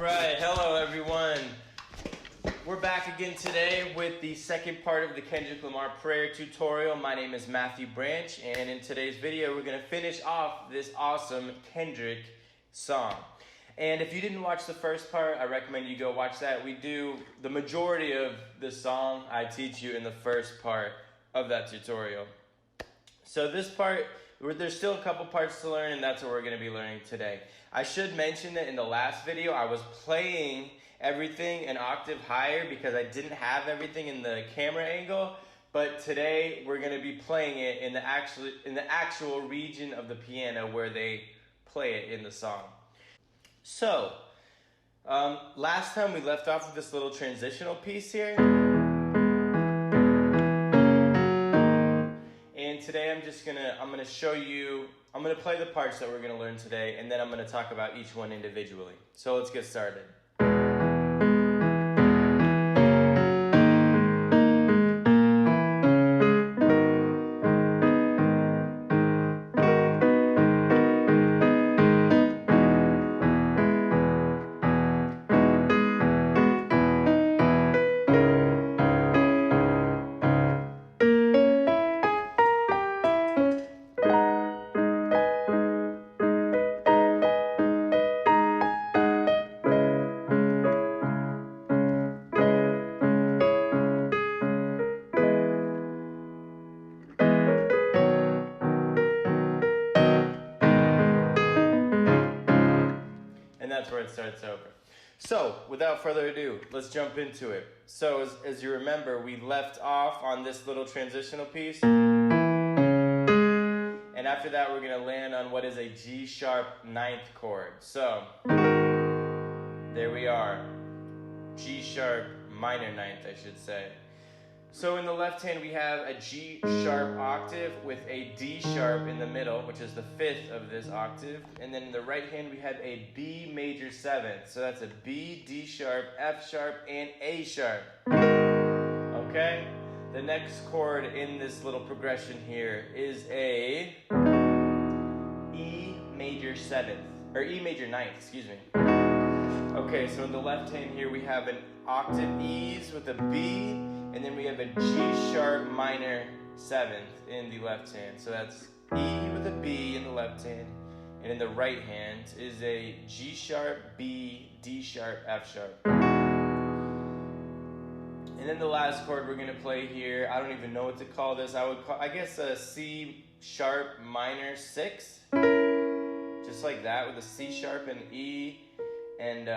right, hello everyone. We're back again today with the second part of the Kendrick Lamar prayer tutorial. My name is Matthew Branch, and in today's video, we're going to finish off this awesome Kendrick song. And if you didn't watch the first part, I recommend you go watch that. We do the majority of the song I teach you in the first part of that tutorial. So this part, there's still a couple parts to learn, and that's what we're going to be learning today. I should mention that in the last video, I was playing everything an octave higher because I didn't have everything in the camera angle. But today, we're going to be playing it in the actual region of the piano where they play it in the song. So, last time we left off with this little transitional piece here. And today I'm gonna show you, I'm gonna play the parts that we're gonna learn today, and then I'm gonna talk about each one individually. So let's get started. And that's where it starts over. So, without further ado, let's jump into it. So, as you remember, we left off on this little transitional piece. And after that, we're going to land on what is a G sharp ninth chord. So, there we are. G sharp minor ninth, I should say. So in the left hand, we have a G sharp octave with a D sharp in the middle, which is the fifth of this octave. And then in the right hand, we have a B major seventh. So that's a B, D sharp, F sharp, and A sharp. Okay? The next chord in this little progression here is a E major seventh, or E major ninth, excuse me. Okay, so in the left hand here, we have an octave E's with a B, and then we have a G sharp minor seventh in the left hand. So that's E with a B in the left hand, and in the right hand is a G sharp, B, D sharp, F sharp. And then the last chord we're gonna play here, I don't even know what to call this. I guess a C sharp minor six, just like that, with a C sharp and E and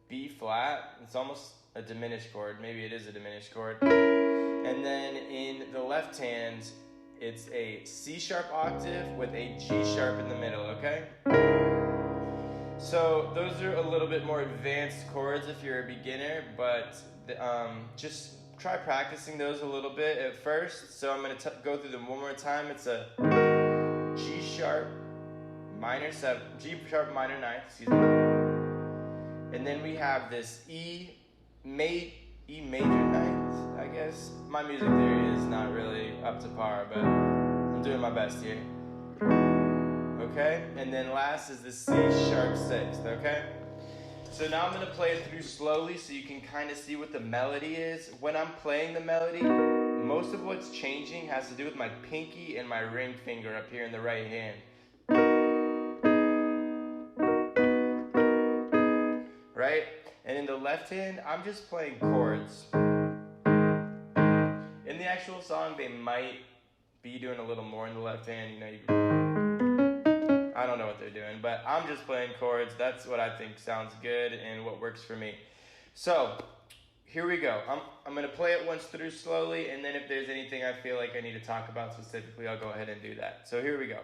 B flat. It's almost a diminished chord. Maybe it is a diminished chord. And then in the left hand, it's a C sharp octave with a G sharp in the middle, okay? So those are a little bit more advanced chords if you're a beginner, but just try practicing those a little bit at first. So I'm going to go through them one more time. It's a G sharp minor seven, G sharp minor ninth, excuse me. And then we have this E major ninth, I guess. My music theory is not really up to par, but I'm doing my best here. Okay? And then last is the C sharp sixth, okay? So now I'm going to play it through slowly so you can kind of see what the melody is. When I'm playing the melody, most of what's changing has to do with my pinky and my ring finger up here in the right hand. Right? And in the left hand, I'm just playing chords. In the actual song, they might be doing a little more in the left hand. I don't know what they're doing, but I'm just playing chords. That's what I think sounds good and what works for me. So, here we go. I'm going to play it once through slowly, and then if there's anything I feel like I need to talk about specifically, I'll go ahead and do that. So here we go.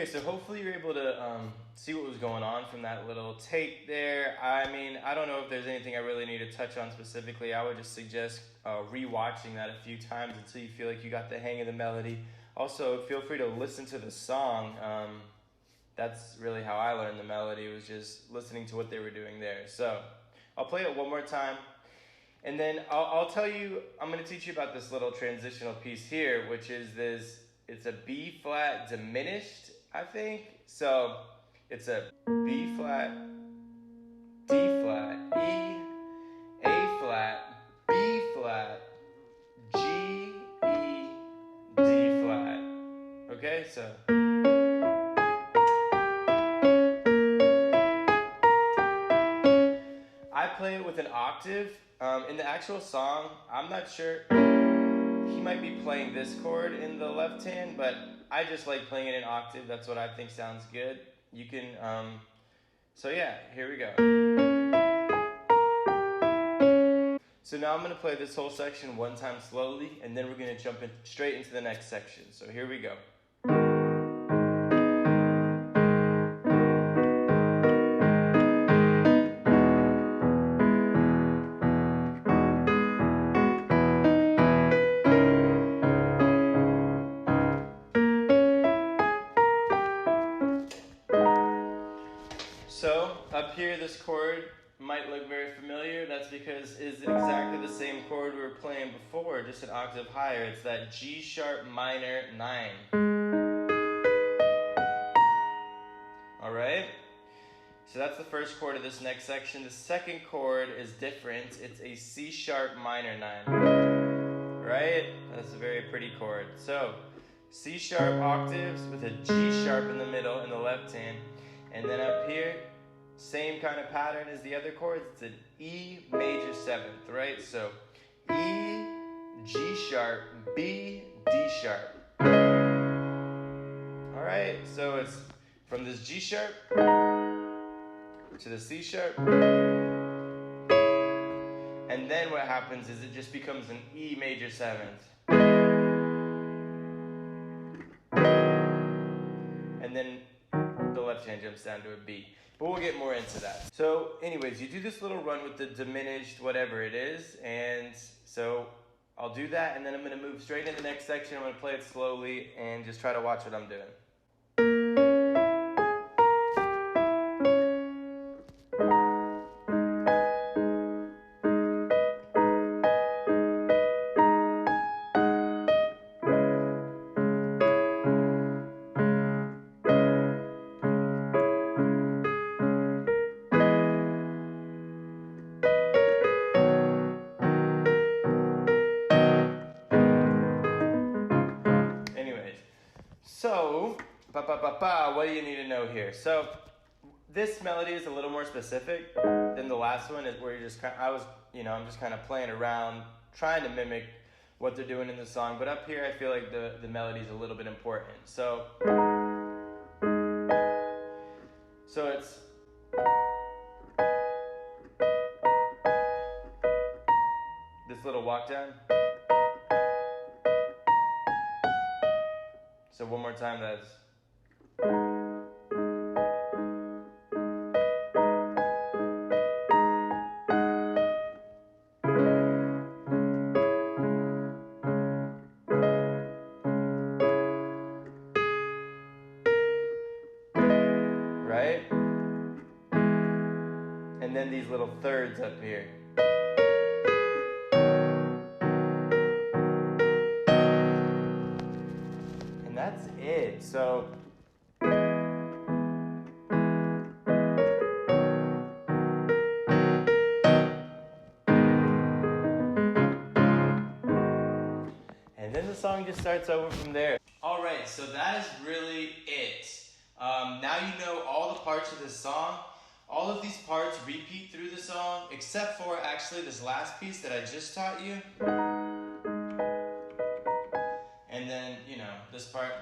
Okay, so hopefully you're able to see what was going on from that little tape there. I mean, I don't know if there's anything I really need to touch on specifically. I would just suggest rewatching that a few times until you feel like you got the hang of the melody. Also, feel free to listen to the song. That's really how I learned the melody, was just listening to what they were doing there. So I'll play it one more time. And then I'll tell you, I'm going to teach you about this little transitional piece here, which is this, it's a B flat diminished, I think. So it's a B flat, D flat, E, A flat, B flat, G, E, D flat. Okay, so. I play it with an octave. In the actual song, I'm not sure. He might be playing this chord in the left hand, but I just like playing it in octave. That's what I think sounds good. You can, so yeah, here we go. So now I'm going to play this whole section one time slowly, and then we're going to jump straight into the next section. So here we go. So up here, this chord might look very familiar. That's because it's exactly the same chord we were playing before, just an octave higher. It's that G sharp minor 9. All right? So that's the first chord of this next section. The second chord is different. It's a C sharp minor 9. Right? That's a very pretty chord. So C sharp octaves with a G sharp in the middle in the left hand. And then up here, same kind of pattern as the other chords. It's an E major 7th, right? So E, G sharp, B, D sharp. All right, so it's from this G sharp to the C sharp. And then what happens is it just becomes an E major 7th. And then the left hand jumps down to a B. But we'll get more into that. So anyways, you do this little run with the diminished whatever it is. And so I'll do that, and then I'm going to move straight into the next section. I'm going to play it slowly and just try to watch what I'm doing. So, what do you need to know here? So, this melody is a little more specific than the last one, where you're just I'm just kind of playing around, trying to mimic what they're doing in the song. But up here, I feel like the melody is a little bit important. So it's this little walk down. So one more time, that's. Right? And then these little thirds up here. And that's it. So and then the song just starts over from there. All right, so that is really it. Now you know all the parts of this song. All of these parts repeat through the song, except for actually this last piece that I just taught you. And then, this part.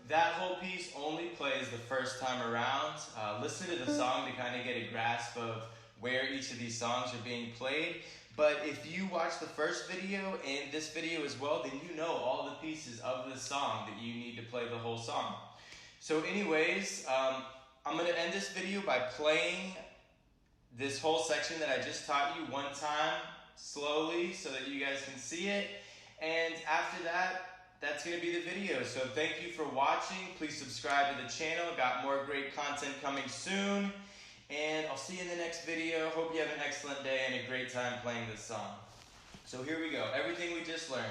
That whole piece only plays the first time around. Listen to the song to kind of get a grasp of where each of these songs are being played. But if you watch the first video and this video as well, then you know all the pieces of the song that you need to play the whole song. So anyways, I'm going to end this video by playing this whole section that I just taught you one time slowly so that you guys can see it. And after that, that's going to be the video. So thank you for watching. Please subscribe to the channel. Got more great content coming soon. And I'll see you in the next video. Hope you have an excellent day and a great time playing this song. So here we go. Everything we just learned.